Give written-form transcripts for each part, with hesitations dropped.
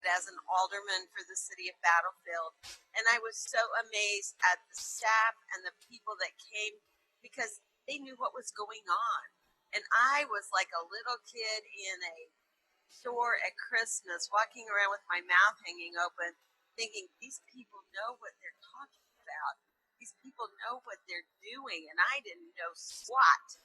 as an alderman for the city of Battlefield. And I was so amazed at the staff and the people that came because they knew what was going on. And I was like a little kid in a store at Christmas, walking around with my mouth hanging open, thinking, these people know what they're talking about. These people know what they're doing, and I didn't know squat.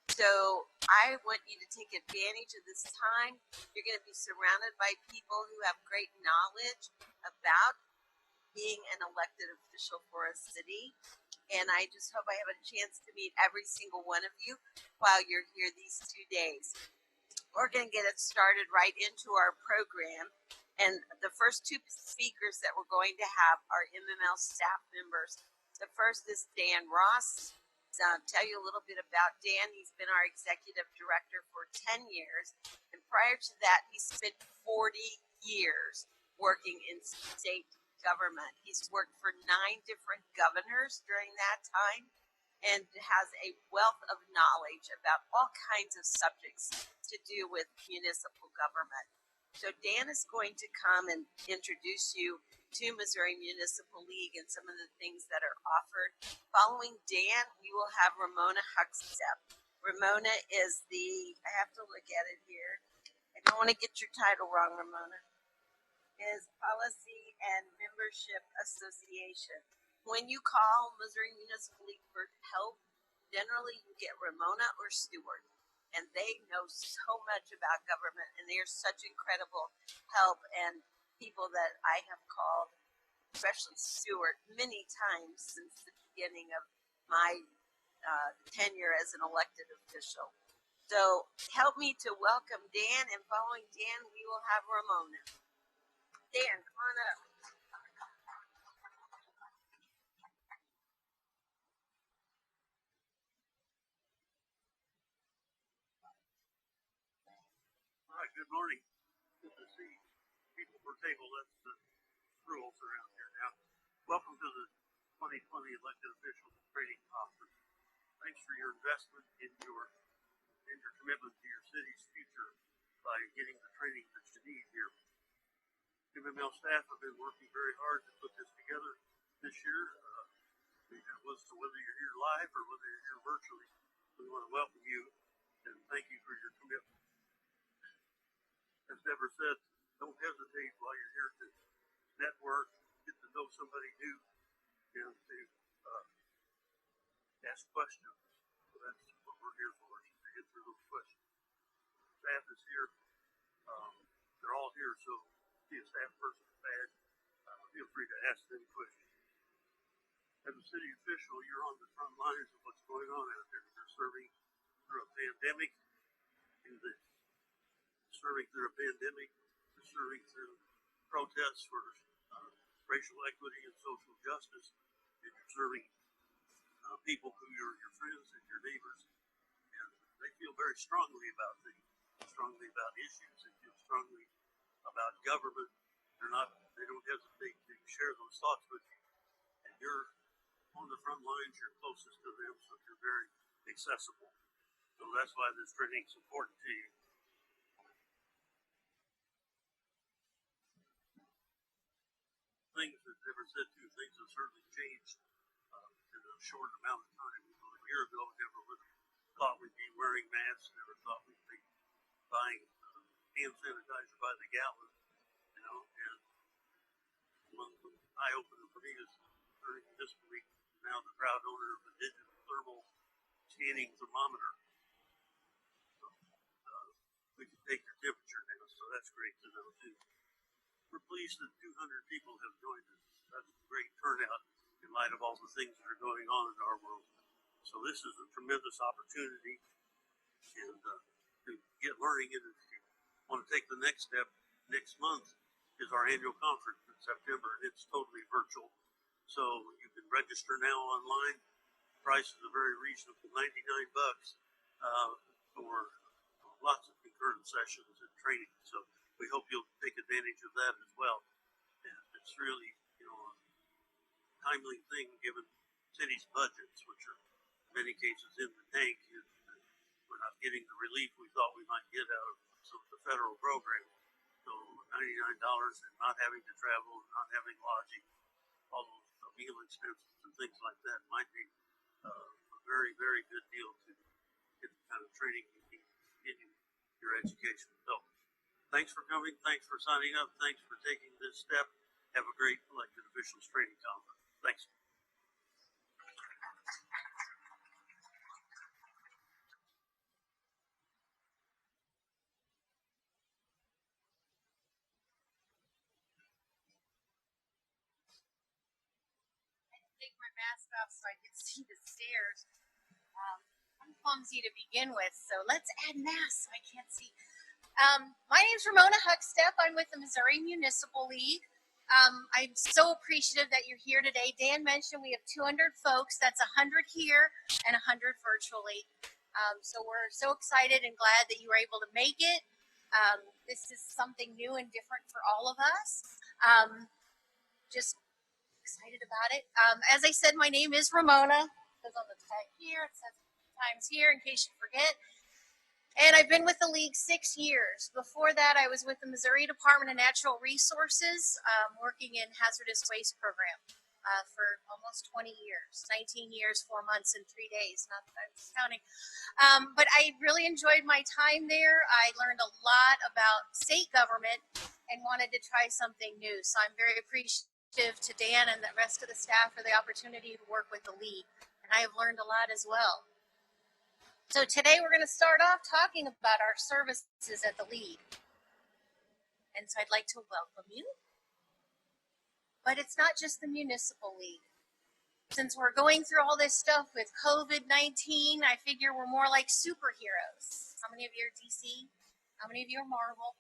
So I want you to take advantage of this time. You're going to be surrounded by people who have great knowledge about being an elected official for a city. And I just hope I have a chance to meet every single one of you while you're here these 2 days. We're going to get it started right into our program. And the first two speakers that we're going to have are MML staff members. The first is Dan Ross. Tell you a little bit about Dan. He's been our executive director for 10 years. And prior to that, he spent 40 years working in state government. He's worked for 9 different governors during that time and has a wealth of knowledge about all kinds of subjects to do with municipal government. So Dan is going to come and introduce you to Missouri Municipal League and some of the things that are offered. Following Dan, we will have Ramona Huckstep. Ramona is I have to look at it here. I don't want to get your title wrong, Ramona. Is Policy and Membership Association. When you call Missouri Municipal League for help, generally you get Ramona or Stewart. And they know so much about government, and they are such incredible help and people that I have called, especially Stewart, many times since the beginning of my tenure as an elected official. So help me to welcome Dan, and following Dan, we will have Ramona. Dan, come on up. All right, good morning. Good to see people per table. That's the rules around here now. Welcome to the 2020 Elected Officials Training Conference. Thanks for your investment in your commitment to your city's future by getting the training that you need here. MML staff have been working very hard to put this together this year. Regardless of whether you're here live or whether you're here virtually, we want to welcome you and thank you for your commitment. As Deborah said, don't hesitate while you're here to network, get to know somebody new, and to ask questions. So that's what we're here for, is to get through those questions. Staff is here. They're all here, so see a staff person's badge. Feel free to ask them questions. As a city official, you're on the front lines of what's going on out there. You're serving through a pandemic, serving through protests for racial equity and social justice, and you're serving people who are your friends and your neighbors, and they feel very strongly about things, strongly about issues, they feel strongly about government. They don't hesitate to share those thoughts with you, and you're on the front lines, you're closest to them, so you're very accessible. So that's why this training is important to you. Things that never said two things have certainly changed in a short amount of time. A year ago, never would have thought we'd be wearing masks, never thought we'd be buying hand sanitizer by the gallon, and one eye-opener for me is during this week, now the proud owner of the digital thermal scanning thermometer. So, we can take your temperature now, so that's great to know too. We're pleased that 200 people have joined us. That's a great turnout in light of all the things that are going on in our world. So this is a tremendous opportunity, and to get learning. And if you want to take the next step, next month is our annual conference in September, and it's totally virtual. So you can register now online. Prices are very reasonable, $99 for lots of concurrent sessions and training. So we hope you'll take advantage of that as well. And it's really, a timely thing given city's budgets, which are in many cases in the tank. And we're not getting the relief we thought we might get out of some of the federal programs. So $99 and not having to travel, not having lodging, all those meal expenses and things like that might be a very, very good deal to get the kind of training you need to continue your education. So thanks for coming. Thanks for signing up. Thanks for taking this step. Have a great elected officials training conference. Thanks. Take my mask off so I can see the stairs. I'm clumsy to begin with, so let's add masks so I can't see. My name's Ramona Huckstep. I'm with the Missouri Municipal League. I'm so appreciative that you're here today. Dan mentioned we have 200 folks. That's 100 here and 100 virtually. So we're so excited and glad that you were able to make it. This is something new and different for all of us. Just excited about it. As I said, my name is Ramona. It says on the tag here, it says times here in case you forget. And I've been with the league 6 years. Before that, I was with the Missouri Department of Natural Resources, working in hazardous waste program for almost 20 years, 19 years, 4 months, and 3 days. Not that I'm counting. But I really enjoyed my time there. I learned a lot about state government and wanted to try something new. So I'm very appreciative to Dan and the rest of the staff for the opportunity to work with the league. And I have learned a lot as well. So today we're going to start off talking about our services at the league. And so I'd like to welcome you. But it's not just the municipal league. Since we're going through all this stuff with COVID-19, I figure we're more like superheroes. How many of you are DC? How many of you are Marvel?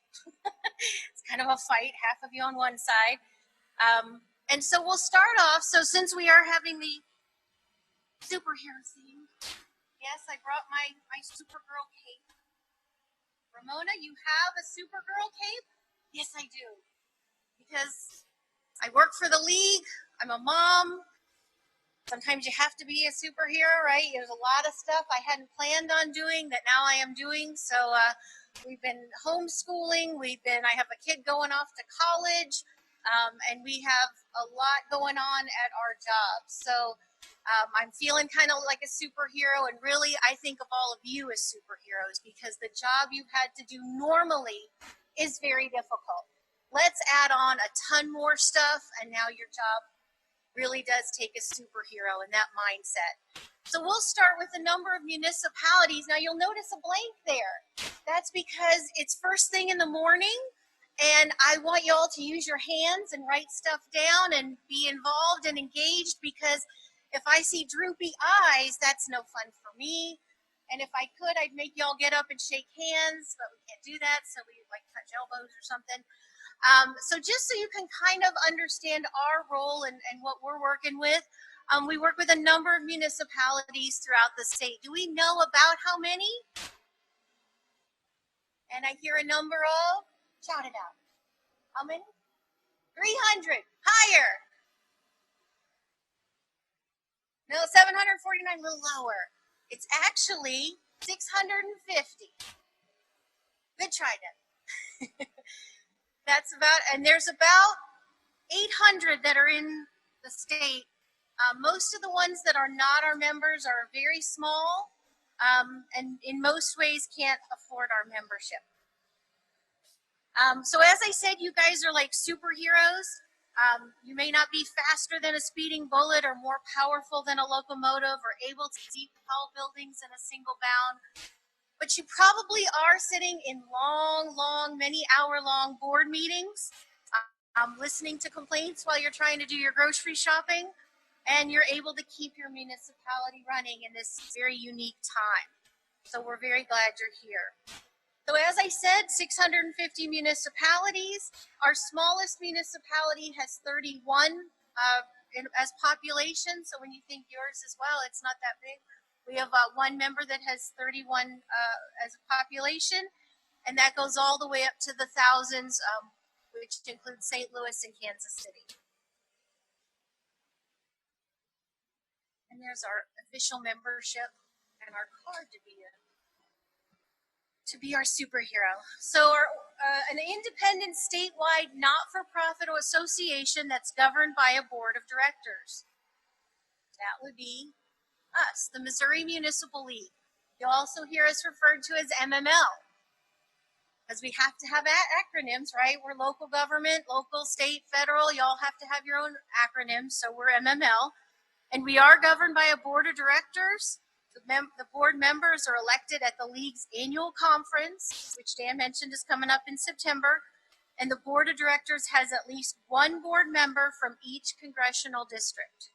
It's kind of a fight, half of you on one side. And so we'll start off. So since we are having the superhero theme, yes, I brought my Supergirl cape. Ramona, you have a Supergirl cape? Yes, I do. Because I work for the league. I'm a mom. Sometimes you have to be a superhero, right? There's a lot of stuff I hadn't planned on doing that now I am doing. So we've been homeschooling. I have a kid going off to college. And we have a lot going on at our job. So I'm feeling kind of like a superhero, and really I think of all of you as superheroes because the job you had to do normally is very difficult. Let's add on a ton more stuff, and now your job really does take a superhero in that mindset. So we'll start with a number of municipalities. Now you'll notice a blank there. That's because it's first thing in the morning. And I want you all to use your hands and write stuff down and be involved and engaged, because if I see droopy eyes, that's no fun for me. And if I could, I'd make y'all get up and shake hands, but we can't do that, so we like touch elbows or something. So just so you can kind of understand our role and what we're working with, we work with a number of municipalities throughout the state. Do we know about how many? And I hear a number of, shout it out. How many? 300. Higher. No, 749, a little lower. It's actually 650. Good try, Deb. That's about, and there's about 800 that are in the state. Most of the ones that are not our members are very small, and in most ways can't afford our membership. So as I said, you guys are like superheroes. You may not be faster than a speeding bullet or more powerful than a locomotive or able to leap tall buildings in a single bound, but you probably are sitting in long, many hour-long board meetings, listening to complaints while you're trying to do your grocery shopping, and you're able to keep your municipality running in this very unique time. So we're very glad you're here. So as I said, 650 municipalities. Our smallest municipality has 31 as population. So when you think yours as well, it's not that big. We have one member that has 31 as a population, and that goes all the way up to the thousands, which includes St. Louis and Kansas City. And there's our official membership and our card to be our superhero. So an independent statewide not-for-profit association that's governed by a board of directors. That would be us, the Missouri Municipal League. You'll also hear us referred to as MML, because we have to have acronyms, right? We're local government, local, state, federal. Y'all have to have your own acronyms, so we're MML. And we are governed by a board of directors. The board members are elected at the league's annual conference, which Dan mentioned is coming up in September. And the board of directors has at least one board member from each congressional district.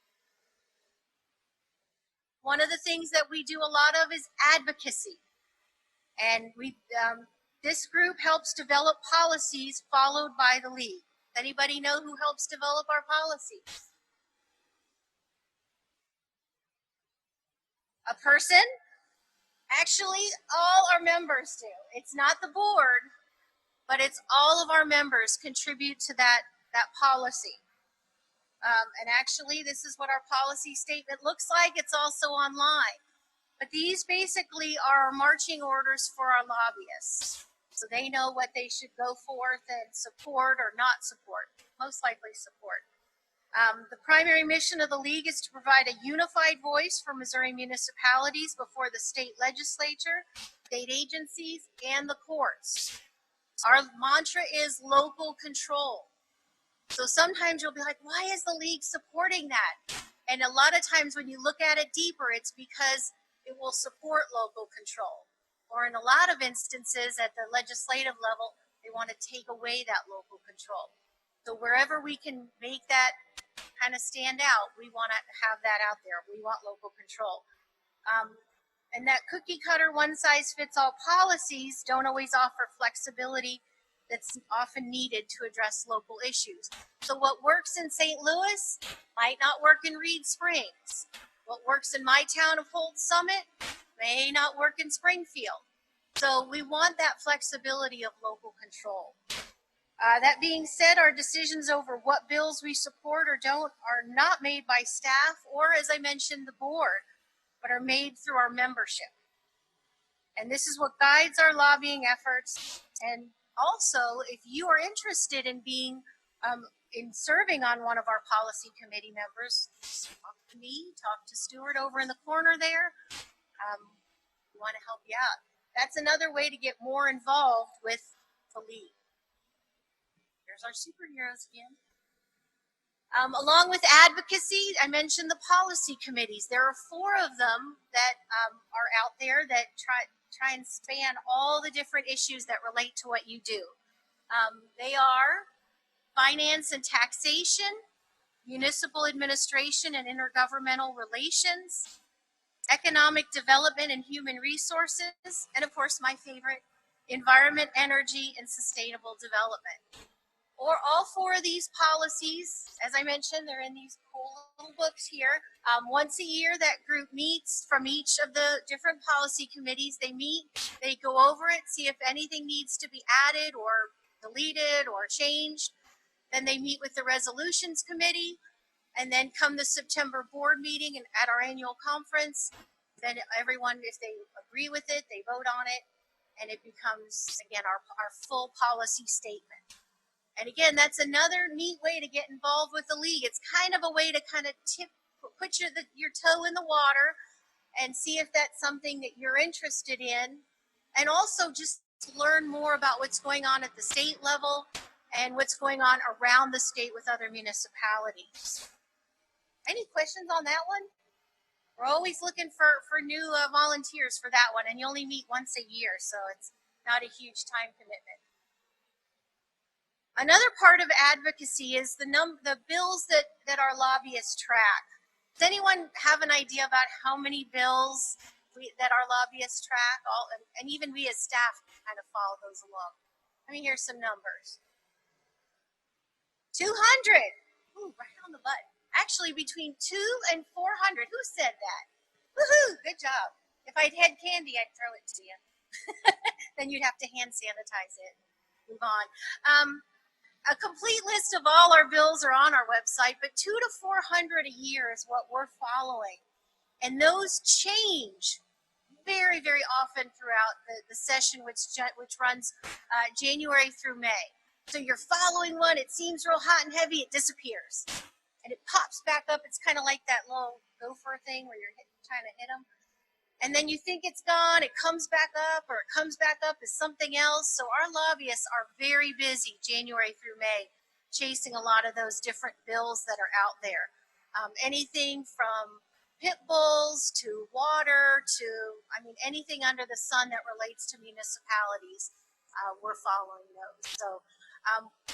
One of the things that we do a lot of is advocacy. And this group helps develop policies followed by the league. Anybody know who helps develop our policies? A person? Actually, all our members do. It's not the board, but it's all of our members contribute to that policy. And actually, this is what our policy statement looks like. It's also online. But these basically are marching orders for our lobbyists. So they know what they should go forth and support or not support, most likely support. The primary mission of the league is to provide a unified voice for Missouri municipalities before the state legislature, state agencies, and the courts. Our mantra is local control. So sometimes you'll be like, why is the league supporting that? And a lot of times when you look at it deeper, it's because it will support local control. Or in a lot of instances at the legislative level, they want to take away that local control. So wherever we can make that kind of stand out, we want to have that out there. We want local control. And that cookie cutter one size fits all policies don't always offer flexibility that's often needed to address local issues. So what works in St. Louis might not work in Reed Springs. What works in my town of Holt Summit may not work in Springfield. So we want that flexibility of local control. That being said, our decisions over what bills we support or don't are not made by staff or, as I mentioned, the board, but are made through our membership. And this is what guides our lobbying efforts. And also, if you are interested in being in serving on one of our policy committee members, talk to me, talk to Stuart over in the corner there. We want to help you out. That's another way to get more involved with the league. Here's our superheroes again. Along with advocacy, I mentioned the policy committees. There are 4 of them that are out there that try and span all the different issues that relate to what you do. They are finance and taxation, municipal administration and intergovernmental relations, economic development and human resources, and of course my favorite, environment, energy, and sustainable development. Or all 4 of these policies, as I mentioned, they're in these cool little books here. Once a year, that group meets from each of the different policy committees. They meet, they go over it, see if anything needs to be added or deleted or changed. Then they meet with the resolutions committee. And then come the September board meeting and at our annual conference, then everyone, if they agree with it, they vote on it. And it becomes, again, our full policy statement. And again, that's another neat way to get involved with the league. It's kind of a way to kind of put your toe in the water and see if that's something that you're interested in. And also just to learn more about what's going on at the state level and what's going on around the state with other municipalities. Any questions on that one? We're always looking for new volunteers for that one, and you only meet once a year, so it's not a huge time commitment. Another part of advocacy is the bills that our lobbyists track. Does anyone have an idea about how many bills that our lobbyists track? And even we as staff kind of follow those along. Let me hear some numbers. 200. Ooh, right on the button. Actually, between 200 and 400. Who said that? Woohoo! Good job. If I'd had candy, I'd throw it to you. Then you'd have to hand sanitize it. Move on. A complete list of all our bills are on our website, but 200 to 400 a year is what we're following. And those change very, very often throughout the session, which runs January through May. So you're following one, it seems real hot and heavy, it disappears. And it pops back up. It's kind of like that little gopher thing where you're trying to hit them. And then you think it's gone, it comes back up, or it comes back up as something else. So our lobbyists are very busy January through May, chasing a lot of those different bills that are out there. Anything from pit bulls to water to, I mean, anything under the sun that relates to municipalities, we're following those. So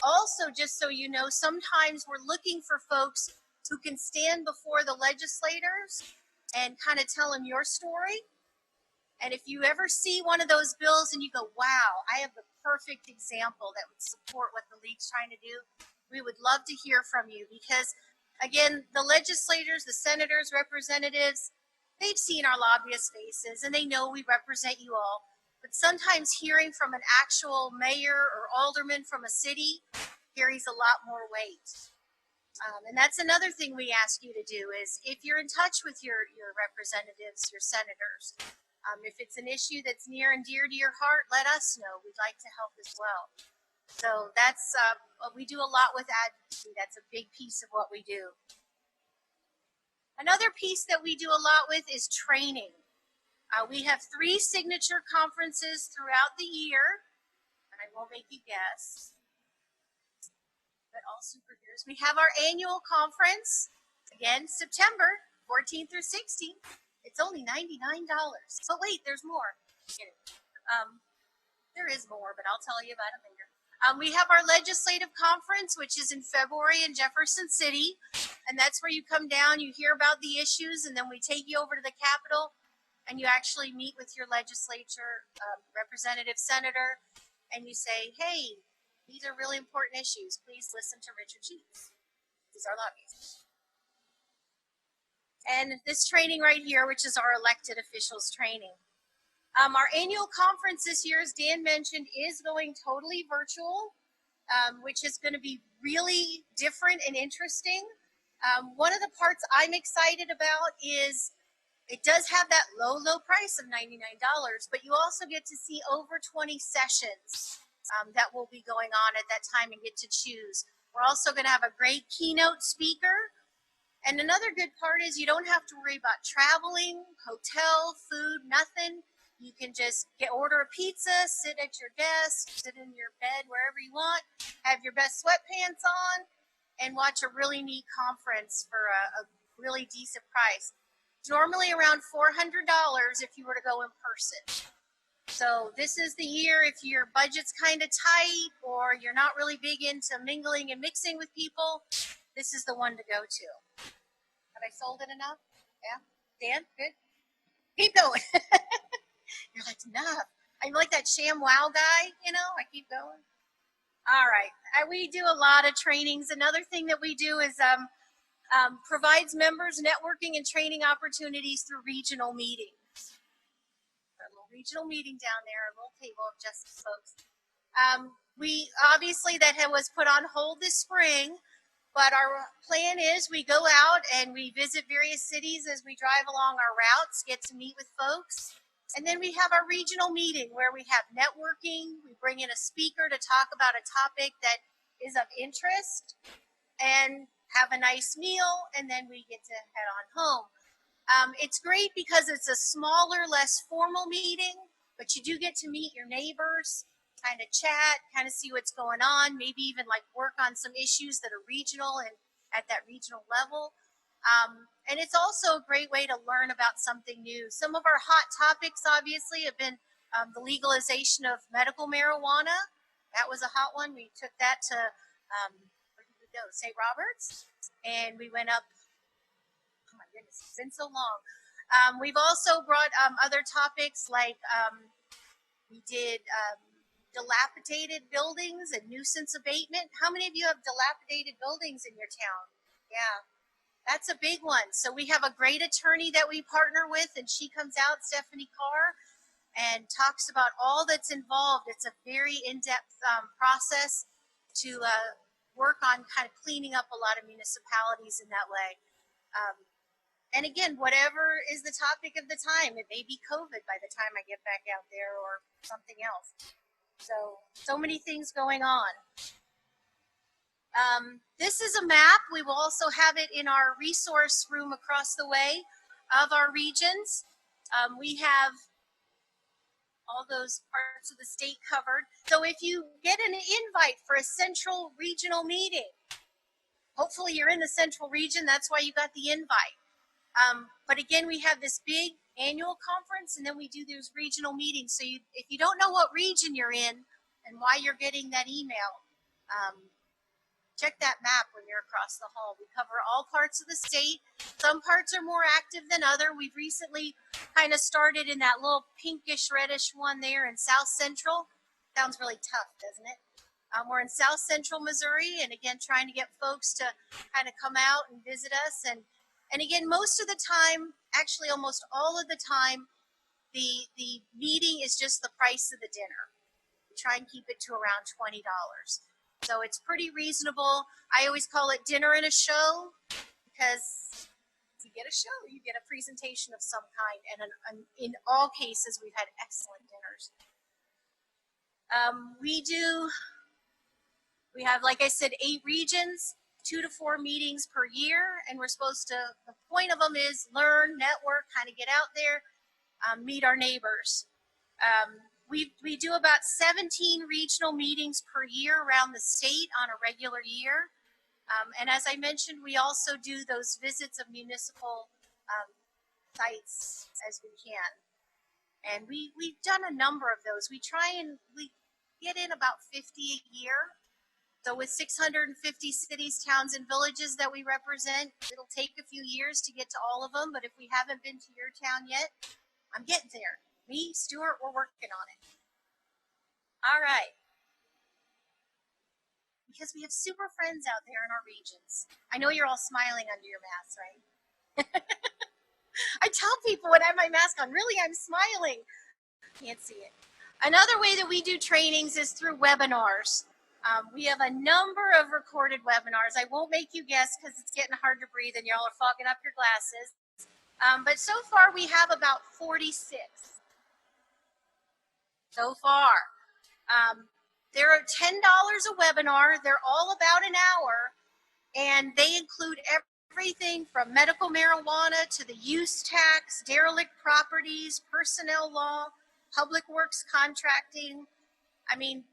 also, just so you know, sometimes we're looking for folks who can stand before the legislators and kind of tell them your story. And if you ever see one of those bills and you go, wow, I have the perfect example that would support what the league's trying to do, we would love to hear from you because, again, the legislators, the senators, representatives, they've seen our lobbyist faces and they know we represent you all. But sometimes hearing from an actual mayor or alderman from a city carries a lot more weight. And that's another thing we ask you to do is if you're in touch with your representatives, your senators, if it's an issue that's near and dear to your heart, let us know. We'd like to help as well. So that's, we do a lot with advocacy. That's a big piece of what we do. Another piece that we do a lot with is training. We have 3 signature conferences throughout the year, and I won't make you guess. But all superheroes. We have our annual conference, again, September 14th through 16th. It's only $99. But wait, there's more. There is more, but I'll tell you about it later. We have our legislative conference, which is in February in Jefferson City. And that's where you come down, you hear about the issues, and then we take you over to the Capitol, and you actually meet with your legislature, representative, senator, and you say, hey, these are really important issues. Please listen to Richard Sheets. He's our lobbyist. And this training right here, which is our elected officials training. Our annual conference this year, as Dan mentioned, is going totally virtual, which is going to be really different and interesting. One of the parts I'm excited about is it does have that low, low price of $99, but you also get to see over 20 sessions that will be going on at that time and get to choose. We're also going to have a great keynote speaker. And another good part is you don't have to worry about traveling, hotel, food, nothing. You can just order a pizza, sit at your desk, sit in your bed, wherever you want, have your best sweatpants on, and watch a really neat conference for a really decent price. It's normally around $400 if you were to go in person. So this is the year if your budget's kind of tight or you're not really big into mingling and mixing with people, this is the one to go to. Have I sold it enough? Yeah? Dan, good? Keep going. You're like, enough. I'm like that sham wow guy, you know, I keep going. All right. We do a lot of trainings. Another thing that we do is provides members networking and training opportunities through regional meetings. A little regional meeting down there, a little table of justice folks. We obviously that was put on hold this spring, but our plan is we go out and we visit various cities as we drive along our routes, get to meet with folks. And then we have our regional meeting where we have networking. We bring in a speaker to talk about a topic that is of interest and have a nice meal, and then we get to head on home. It's great because it's a smaller, less formal meeting, but you do get to meet your neighbors, kind of chat, kind of see what's going on, maybe even like work on some issues that are regional and at that regional level. And it's also a great way to learn about something new. Some of our hot topics, obviously, have been the legalization of medical marijuana. That was a hot one. We took that to, where did we go? St. Roberts. And we went up, oh my goodness, it's been so long. We've also brought other topics like we did dilapidated buildings and nuisance abatement. How many of you have dilapidated buildings in your town? Yeah. That's a big one. So we have a great attorney that we partner with, and she comes out, Stephanie Carr, and talks about all that's involved. It's a very in-depth process to work on kind of cleaning up a lot of municipalities in that way. And again, whatever is the topic of the time, it may be COVID by the time I get back out there or something else. So many things going on. This is a map. We will also have it in our resource room across the way of our regions. We have all those parts of the state covered. So if you get an invite for a central regional meeting, hopefully you're in the central region, that's why you got the invite. But again, we have this big annual conference, and then we do those regional meetings. So if you don't know what region you're in and why you're getting that email, check that map when you're across the hall. We cover all parts of the state. Some parts are more active than other. We've recently kind of started in that little pinkish reddish one there in South Central. Sounds really tough, doesn't it? We're in South Central Missouri, and again, trying to get folks to kind of come out and visit us. And again, most of the time, actually almost all of the time, the meeting is just the price of the dinner. We try and keep it to around $20. So it's pretty reasonable. I always call it dinner and a show, because if you get a show, you get a presentation of some kind. And in all cases, we've had excellent dinners. We have, like I said, 8 regions, 2 to 4 meetings per year. And we're supposed to, the point of them is learn, network, kind of get out there, meet our neighbors. We do about 17 regional meetings per year around the state on a regular year. And as I mentioned, we also do those visits of municipal sites as we can. And we've done a number of those. We get in about 50 a year. So with 650 cities, towns, and villages that we represent, it'll take a few years to get to all of them. But if we haven't been to your town yet, I'm getting there. Me, Stuart, we're working on it. All right. Because we have super friends out there in our regions. I know you're all smiling under your masks, right? I tell people when I have my mask on, really, I'm smiling. Can't see it. Another way that we do trainings is through webinars. We have a number of recorded webinars. I won't make you guess because it's getting hard to breathe and y'all are fogging up your glasses. But so far we have about 46. So far. They're $10 a webinar. They're all about an hour, and they include everything from medical marijuana to the use tax, derelict properties, personnel law, public works contracting. I mean,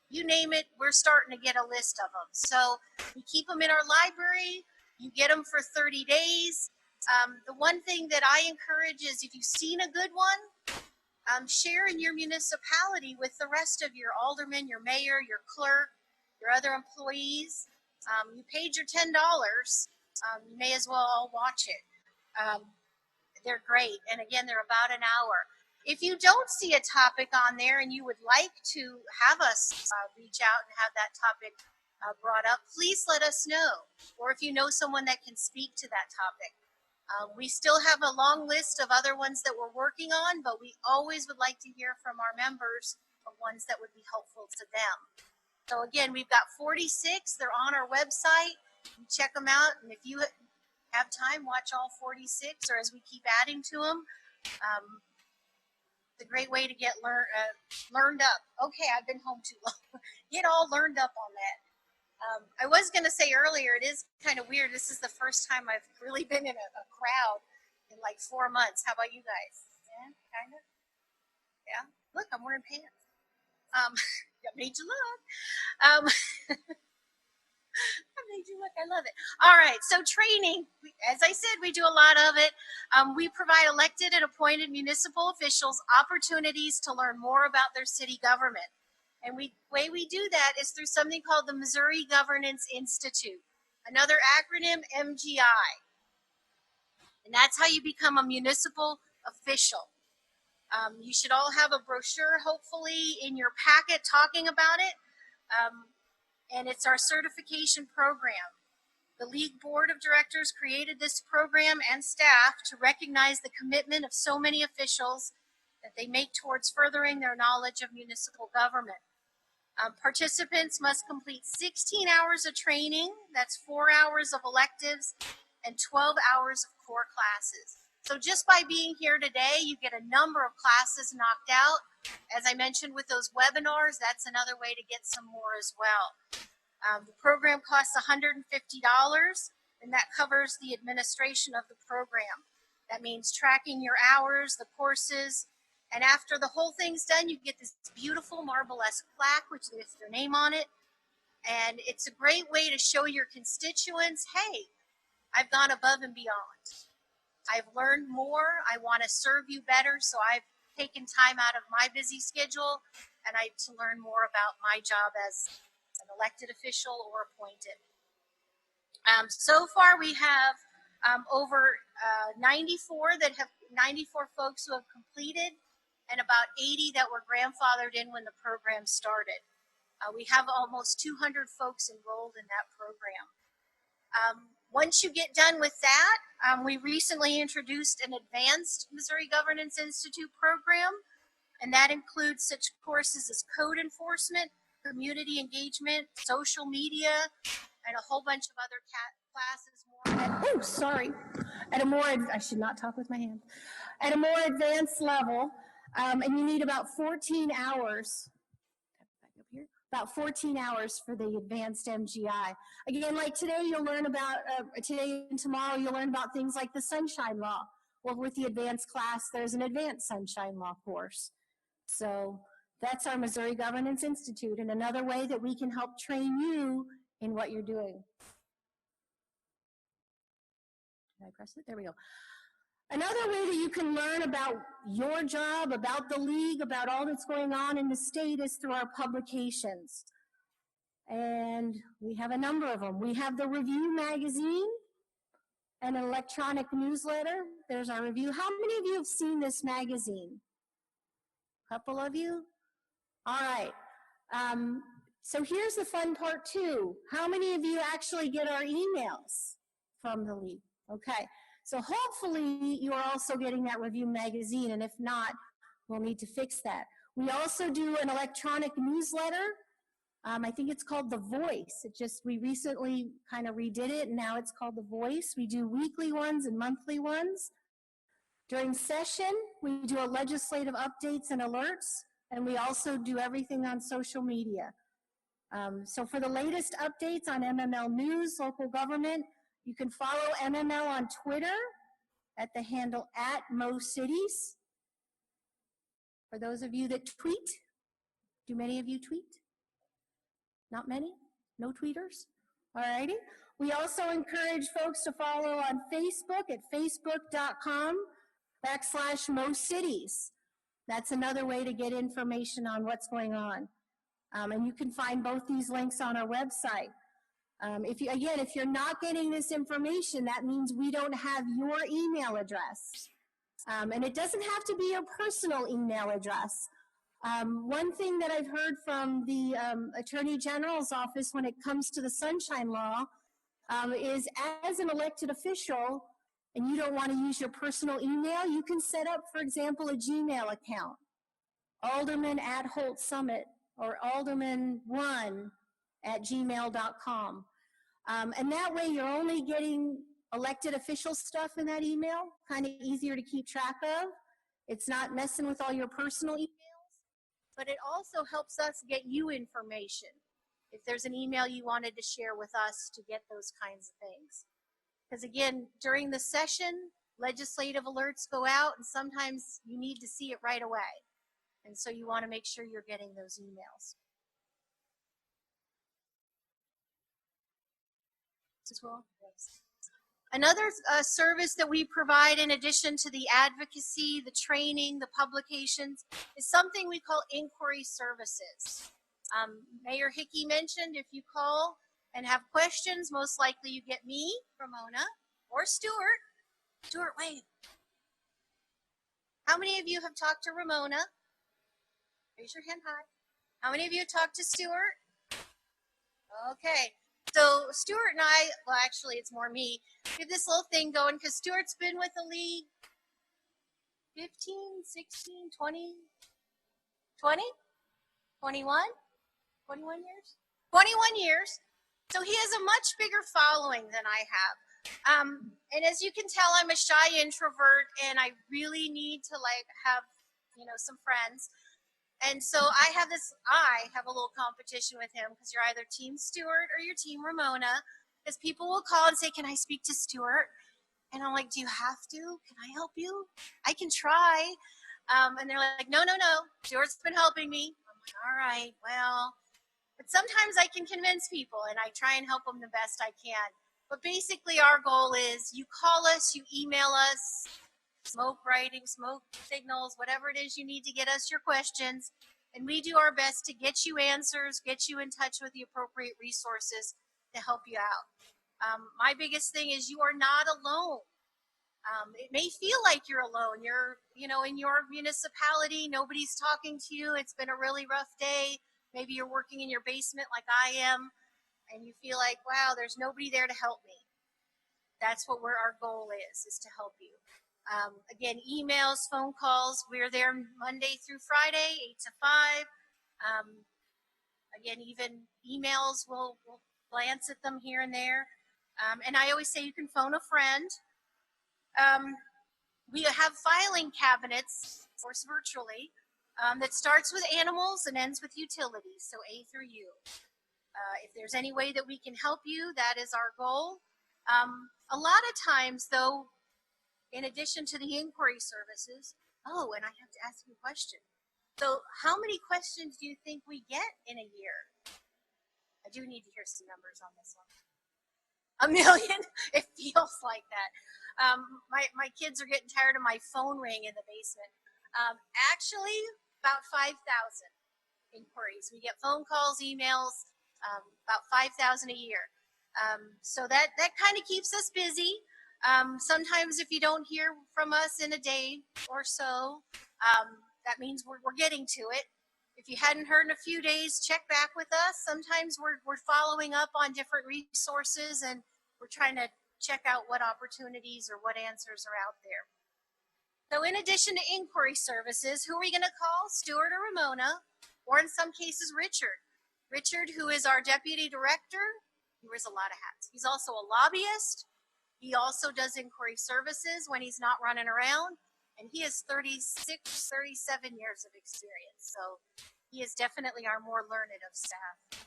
you name it, we're starting to get a list of them. So we keep them in our library. You get them for 30 days. The one thing that I encourage is if you've seen a good one, share in your municipality with the rest of your aldermen, your mayor, your clerk, your other employees. You paid your $10. You may as well all watch it. They're great. And again, they're about an hour. If you don't see a topic on there and you would like to have us reach out and have that topic brought up, please let us know. Or if you know someone that can speak to that topic. We still have a long list of other ones that we're working on, but we always would like to hear from our members of ones that would be helpful to them. So again, we've got 46. They're on our website. You check them out, and if you have time, watch all 46, or as we keep adding to them. It's a great way to get learned up. Okay, I've been home too long. Get all learned up on that. I was going to say earlier, it is kind of weird. This is the first time I've really been in a crowd in like 4 months. How about you guys? Yeah, kind of? Yeah? Look, I'm wearing pants. That made you look. I made you look. I love it. All right. So training, as I said, we do a lot of it. We provide elected and appointed municipal officials opportunities to learn more about their city government. And the way we do that is through something called the Missouri Governance Institute, another acronym, MGI. And that's how you become a municipal official. You should all have a brochure, hopefully, in your packet talking about it. And it's our certification program. The League Board of Directors created this program and staff to recognize the commitment of so many officials that they make towards furthering their knowledge of municipal government. Participants must complete 16 hours of training, that's 4 hours of electives, and 12 hours of core classes. So just by being here today, you get a number of classes knocked out. As I mentioned with those webinars, that's another way to get some more as well. The program costs $150, and that covers the administration of the program. That means tracking your hours, the courses, and after the whole thing's done, you get this beautiful marble-esque plaque, which has their name on it. And it's a great way to show your constituents, hey, I've gone above and beyond. I've learned more. I want to serve you better, so I've taken time out of my busy schedule and to learn more about my job as an elected official or appointed. So far, we have over 94 folks who have completed, and about 80 that were grandfathered in when the program started. We have almost 200 folks enrolled in that program. Once you get done with that, we recently introduced an advanced Missouri Governance Institute program, and that includes such courses as code enforcement, community engagement, social media, and a whole bunch of other classes I should not talk with my hands. At a more advanced level, and you need about 14 hours. About 14 hours for the advanced MGI. Again, like today, you'll learn about, today and tomorrow, you'll learn about things like the Sunshine Law. Well, with the advanced class, there's an advanced Sunshine Law course. So that's our Missouri Governance Institute, and another way that we can help train you in what you're doing. Did I press it? There we go. Another way that you can learn about your job, about the league, about all that's going on in the state is through our publications. And we have a number of them. We have the Review magazine and an electronic newsletter. There's our review. How many of you have seen this magazine? A couple of you? All right. So here's the fun part too. How many of you actually get our emails from the league? Okay. So hopefully you are also getting that Review magazine, and if not, we'll need to fix that. We also do an electronic newsletter. I think it's called The Voice. We recently kind of redid it, and now it's called The Voice. We do weekly ones and monthly ones. During session, we do legislative updates and alerts, and we also do everything on social media. So for the latest updates on MML news, local government, you can follow MML on Twitter at the handle @MoCities. For those of you that tweet, do many of you tweet? Not many? No tweeters? All righty. We also encourage folks to follow on Facebook at facebook.com/MoCities. That's another way to get information on what's going on. And you can find both these links on our website. If you're not getting this information, that means we don't have your email address. And it doesn't have to be your personal email address. One thing that I've heard from the Attorney General's office when it comes to the Sunshine Law is, as an elected official, and you don't want to use your personal email, you can set up, for example, a Gmail account, alderman@holtsummit or alderman1@gmail.com. And that way you're only getting elected official stuff in that email, kind of easier to keep track of. It's not messing with all your personal emails, but it also helps us get you information. If there's an email you wanted to share with us to get those kinds of things. Because again, during the session, legislative alerts go out, and sometimes you need to see it right away. And so you want to make sure you're getting those emails. Another service that we provide in addition to the advocacy, the training, the publications, is something we call inquiry services. Mayor Hickey mentioned if you call and have questions, most likely you get me, Ramona, or Stuart. Stuart, wave. How many of you have talked to Ramona? Raise your hand high. How many of you talked to Stuart? Okay. So Stuart and I, well, actually it's more me, we have this little thing going because Stuart's been with the league 15, 16, 20, 20, 21, 21 years? 21 years. So he has a much bigger following than I have. And as you can tell, I'm a shy introvert, and I really need to have, some friends. And so I have a little competition with him, because you're either Team Stuart or you're Team Ramona. Because people will call and say, "Can I speak to Stuart?" And I'm like, "Do you have to? Can I help you? I can try." And they're like, "No, no, no. Stuart's been helping me." I'm like, "All right, well." But sometimes I can convince people, and I try and help them the best I can. But basically, our goal is you call us, you email us, smoke writing, smoke signals, whatever it is you need to get us your questions. And we do our best to get you answers, get you in touch with the appropriate resources to help you out. My biggest thing is you are not alone. It may feel like you're alone. You're, in your municipality, nobody's talking to you. It's been a really rough day. Maybe you're working in your basement like I am, and you feel like, wow, there's nobody there to help me. That's what our goal is to help you. Again, emails, phone calls. We're there Monday through Friday, 8 to 5. Again, even emails, we'll glance at them here and there. And I always say you can phone a friend. We have filing cabinets, of course, virtually, that starts with animals and ends with utilities, so A through U. If there's any way that we can help you, that is our goal. A lot of times, though, in addition to the inquiry services, and I have to ask you a question. So how many questions do you think we get in a year? I do need to hear some numbers on this one. 1 million? It feels like that. My kids are getting tired of my phone ring in the basement. Actually, about 5,000 inquiries. We get phone calls, emails, about 5,000 a year. So that kind of keeps us busy. Sometimes if you don't hear from us in a day or so, that means we're getting to it. If you hadn't heard in a few days, check back with us. Sometimes we're following up on different resources, and we're trying to check out what opportunities or what answers are out there. So in addition to inquiry services, who are we going to call? Stuart or Ramona, or in some cases, Richard. Richard, who is our deputy director, he wears a lot of hats. He's also a lobbyist. He also does inquiry services when he's not running around. And he has 37 years of experience. So he is definitely our more learned of staff.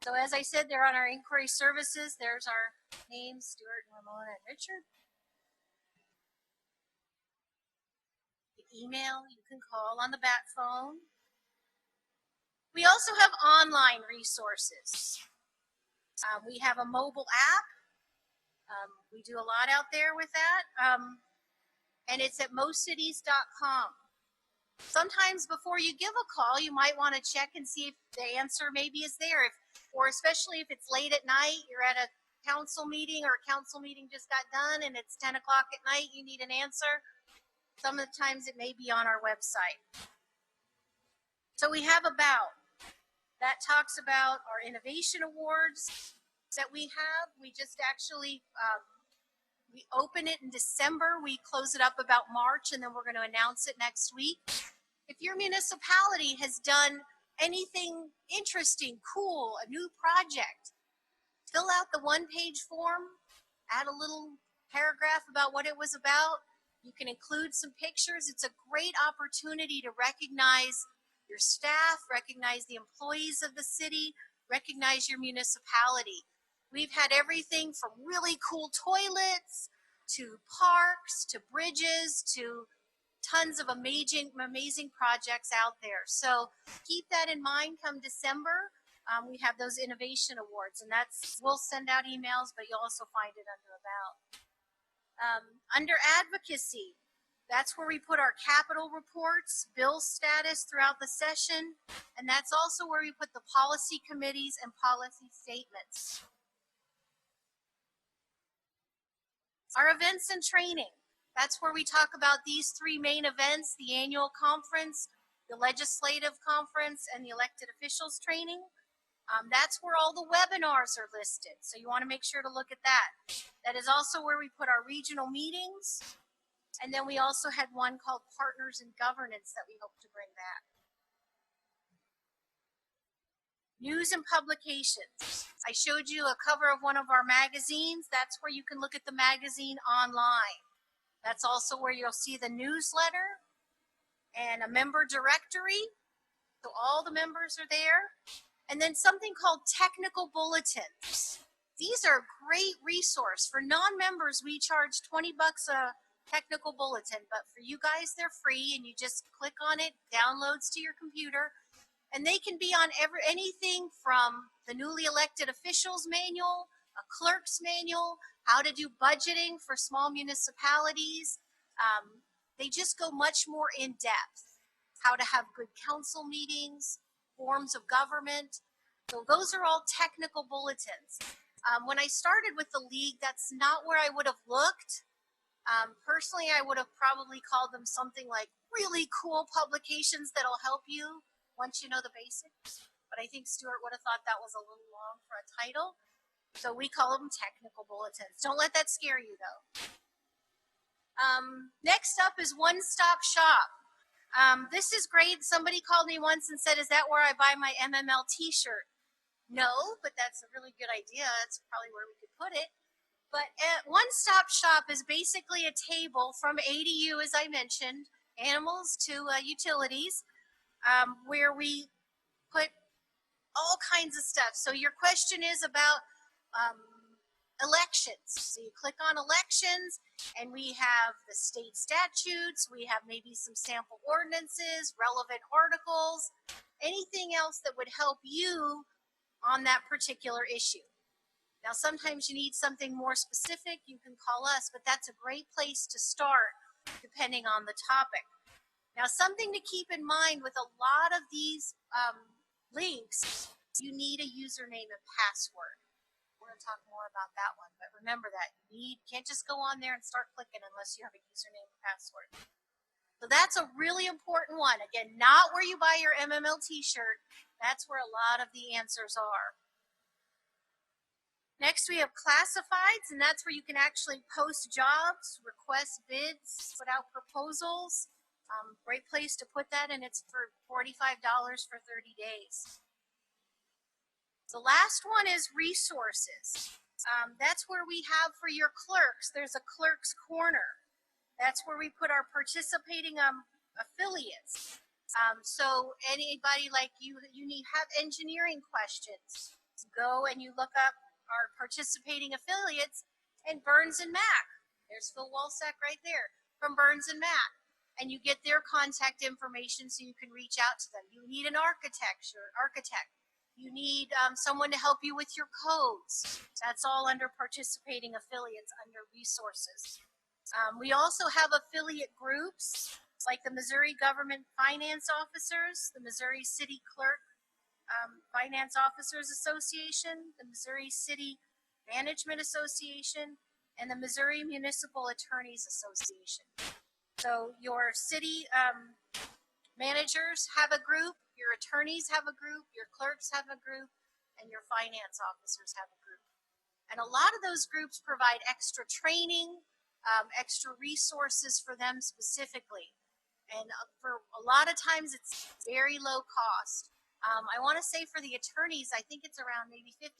So as I said, they're on our inquiry services. There's our names, Stuart, Ramona, and Richard. The email, you can call on the bat phone. We also have online resources. We have a mobile app. We do a lot out there with that. And it's at mostcities.com. Sometimes before you give a call, you might want to check and see if the answer maybe is there. Or especially if it's late at night, you're at a council meeting, or a council meeting just got done and it's 10 o'clock at night, you need an answer. Some of the times it may be on our website. So we have that talks about our innovation awards that we have. We just actually, we open it in December. We close it up about March, and then we're going to announce it next week. If your municipality has done anything interesting, cool, a new project, fill out the one-page form, add a little paragraph about what it was about. You can include some pictures. It's a great opportunity to recognize your staff, recognize the employees of the city, recognize your municipality. We've had everything from really cool toilets to parks to bridges to tons of amazing projects out there. So keep that in mind come December. We have those innovation awards, and we'll send out emails, but you'll also find it under About. Under advocacy, that's where we put our capital reports, bill status throughout the session, and that's also where we put the policy committees and policy statements. Our events and training, that's where we talk about these three main events: the annual conference, the legislative conference, and the elected officials training. That's where all the webinars are listed, so you want to make sure to look at that. That is also where we put our regional meetings. And then we also had one called Partners in Governance that we hope to bring back. News and publications. I showed you a cover of one of our magazines. That's where you can look at the magazine online. That's also where you'll see the newsletter and a member directory. So all the members are there. And then something called technical bulletins. These are a great resource. For non-members, we charge 20 bucks a technical bulletin, but for you guys, they're free, and you just click on it, downloads to your computer, and they can be on anything from the newly elected officials manual, a clerk's manual, how to do budgeting for small municipalities. They just go much more in depth. How to have good council meetings, forms of government. So those are all technical bulletins. When I started with the league, that's not where I would have looked. Personally, I would have probably called them something like really cool publications that'll help you once you know the basics. But I think Stuart would have thought that was a little long for a title. So we call them technical bulletins. Don't let that scare you, though. Next up is One Stop Shop. This is great. Somebody called me once and said, is that where I buy my MML t-shirt? No, but that's a really good idea. That's probably where we could put it. But One Stop Shop is basically a table from A to U, as I mentioned, animals to utilities, where we put all kinds of stuff. So your question is about elections. So you click on elections, and we have the state statutes. We have maybe some sample ordinances, relevant articles, anything else that would help you on that particular issue. Now, sometimes you need something more specific, you can call us, but that's a great place to start depending on the topic. Now, something to keep in mind with a lot of these links, you need a username and password. We're going to talk more about that one, but remember that you can't just go on there and start clicking unless you have a username and password. So that's a really important one. Again, not where you buy your MML t-shirt. That's where a lot of the answers are. Next, we have classifieds, and that's where you can actually post jobs, request bids, put out proposals. Great place to put that, and it's for $45 for 30 days. The last one is resources. That's where we have for your clerks. There's a clerk's corner. That's where we put our participating affiliates. So anybody like you have engineering questions, go and you look up our participating affiliates and Burns and Mac. There's Phil Walsack right there from Burns and Mac. And you get their contact information so you can reach out to them. You need an architect. You need someone to help you with your codes. That's all under participating affiliates under resources. We also have affiliate groups like the Missouri Government Finance Officers, the Missouri City Clerk Finance Officers Association, the Missouri City Management Association, and the Missouri Municipal Attorneys Association. So your city managers have a group, your attorneys have a group, your clerks have a group, and your finance officers have a group. And a lot of those groups provide extra training, extra resources for them specifically. And for a lot of times it's very low cost. I want to say for the attorneys, I think it's around maybe $55,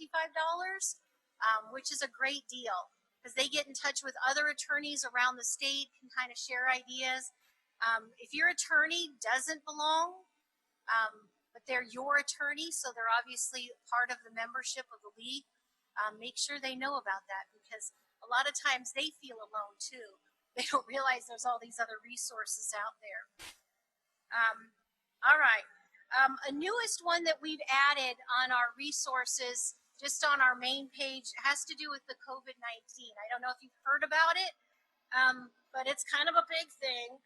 which is a great deal because they get in touch with other attorneys around the state, can kind of share ideas. If your attorney doesn't belong, but they're your attorney, so they're obviously part of the membership of the league, make sure they know about that because a lot of times they feel alone too. They don't realize there's all these other resources out there. All right. A newest one that we've added on our resources, just on our main page, has to do with the COVID-19. I don't know if you've heard about it, but it's kind of a big thing.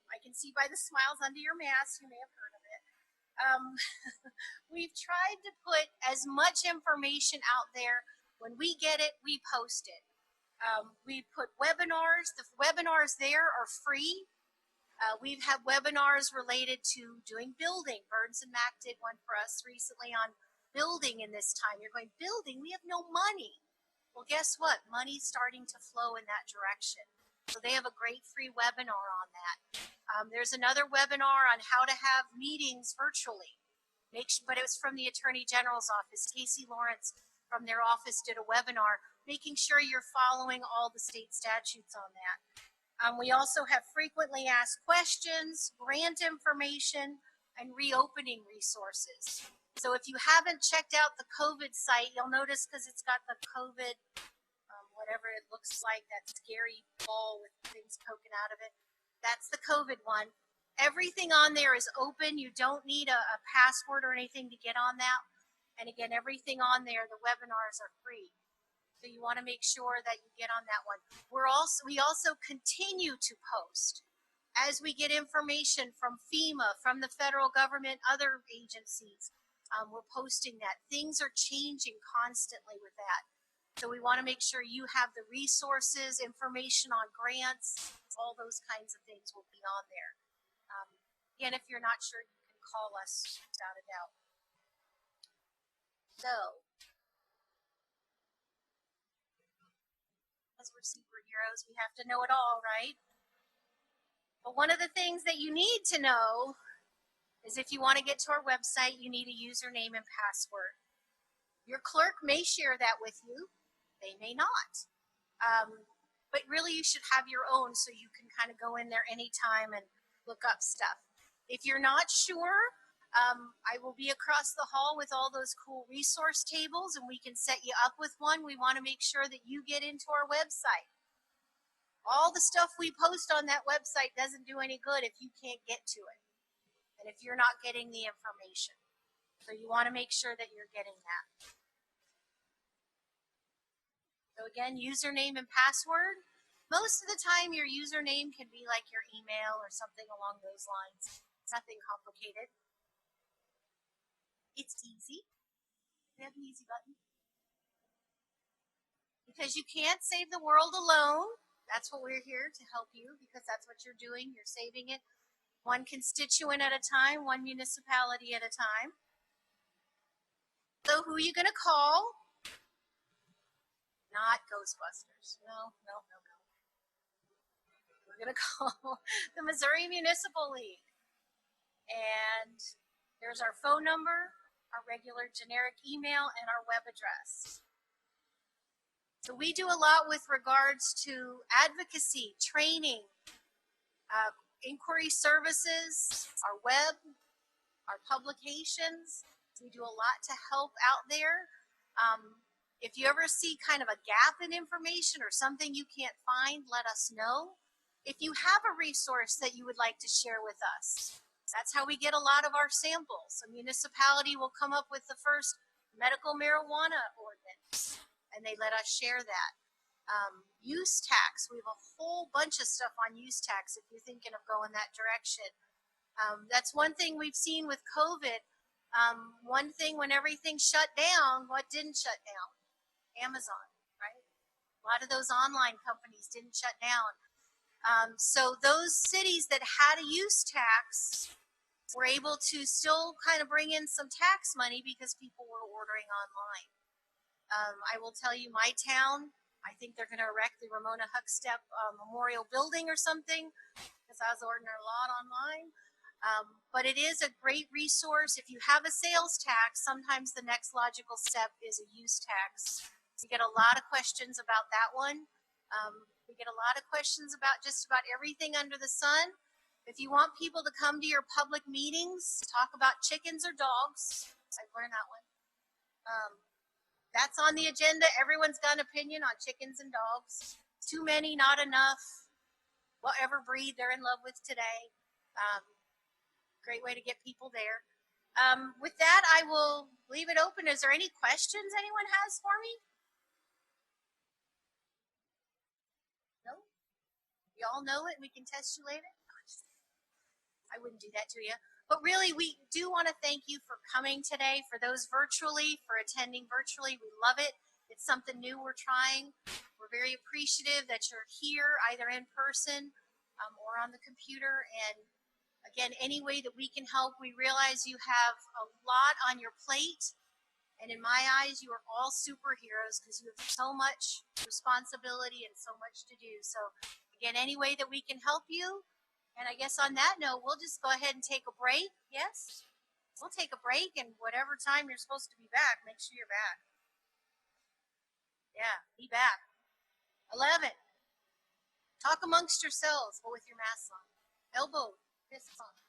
I can see by the smiles under your mask, you may have heard of it. We've tried to put as much information out there. When we get it, we post it. We put webinars. The webinars there are free. We've had webinars related to doing building. Burns and Mac did one for us recently on building in this time. You're going, building? We have no money. Well, guess what? Money's starting to flow in that direction. So they have a great free webinar on that. There's another webinar on how to have meetings virtually. But it was from the Attorney General's office. Casey Lawrence from their office did a webinar, making sure you're following all the state statutes on that. We also have frequently asked questions, grant information, and reopening resources. So if you haven't checked out the COVID site, you'll notice because it's got the COVID, whatever it looks like, that scary ball with things poking out of it. That's the COVID one. Everything on there is open. You don't need a password or anything to get on that. And again, everything on there, the webinars are free. So you want to make sure that you get on that one. We also continue to post as we get information from FEMA, from the federal government, other agencies. We're posting that. Things are changing constantly with that. So we want to make sure you have the resources, information on grants, all those kinds of things will be on there. Again, if you're not sure, you can call us without a doubt. So, as we're superheroes, we have to know it all, right? But one of the things that you need to know is if you want to get to our website, you need a username and password. Your clerk may share that with you. They may not. But really you should have your own so you can kind of go in there anytime and look up stuff. If you're not sure, I will be across the hall with all those cool resource tables and we can set you up with one. We want to make sure that you get into our website. All the stuff we post on that website doesn't do any good if you can't get to it and if you're not getting the information. So you want to make sure that you're getting that. So again, username and password. Most of the time your username can be like your email or something along those lines. It's nothing complicated. It's easy. We have an easy button. Because you can't save the world alone. That's what we're here to help you because that's what you're doing. You're saving it one constituent at a time, one municipality at a time. So who are you going to call? Not Ghostbusters. No. We're going to call the Missouri Municipal League. And there's our phone number, our regular generic email, and our web address. So we do a lot with regards to advocacy, training, inquiry services, our web, our publications. We do a lot to help out there. If you ever see kind of a gap in information or something you can't find, let us know. If you have a resource that you would like to share with us, that's how we get a lot of our samples. A municipality will come up with the first medical marijuana ordinance, and they let us share that. Use tax, we have a whole bunch of stuff on use tax if you're thinking of going that direction. That's one thing we've seen with COVID. One thing when everything shut down, what didn't shut down? Amazon, right? A lot of those online companies didn't shut down. So those cities that had a use tax were able to still kind of bring in some tax money because people were ordering online. I will tell you, my town, I think they're going to erect the Ramona Huckstep Memorial Building or something because I was ordering a lot online. But it is a great resource. If you have a sales tax, sometimes the next logical step is a use tax. We get a lot of questions about that one. We get a lot of questions about just about everything under the sun. If you want people to come to your public meetings, talk about chickens or dogs, I've learned that one. That's on the agenda. Everyone's got an opinion on chickens and dogs. Too many, not enough. Whatever breed they're in love with today. Great way to get people there. With that, I will leave it open. Is there any questions anyone has for me? No? You all know it and we can test you later? I wouldn't do that to you. But really, we do want to thank you for coming today. For those virtually, for attending virtually, we love it. It's something new we're trying. We're very appreciative that you're here, either in person or on the computer. And again, any way that we can help, we realize you have a lot on your plate. And in my eyes, you are all superheroes because you have so much responsibility and so much to do. So again, any way that we can help you. And I guess on that note, we'll just go ahead and take a break. Yes? We'll take a break, and whatever time you're supposed to be back, make sure you're back. Yeah, be back. 11. Talk amongst yourselves, but with your masks on. Elbow, fists on.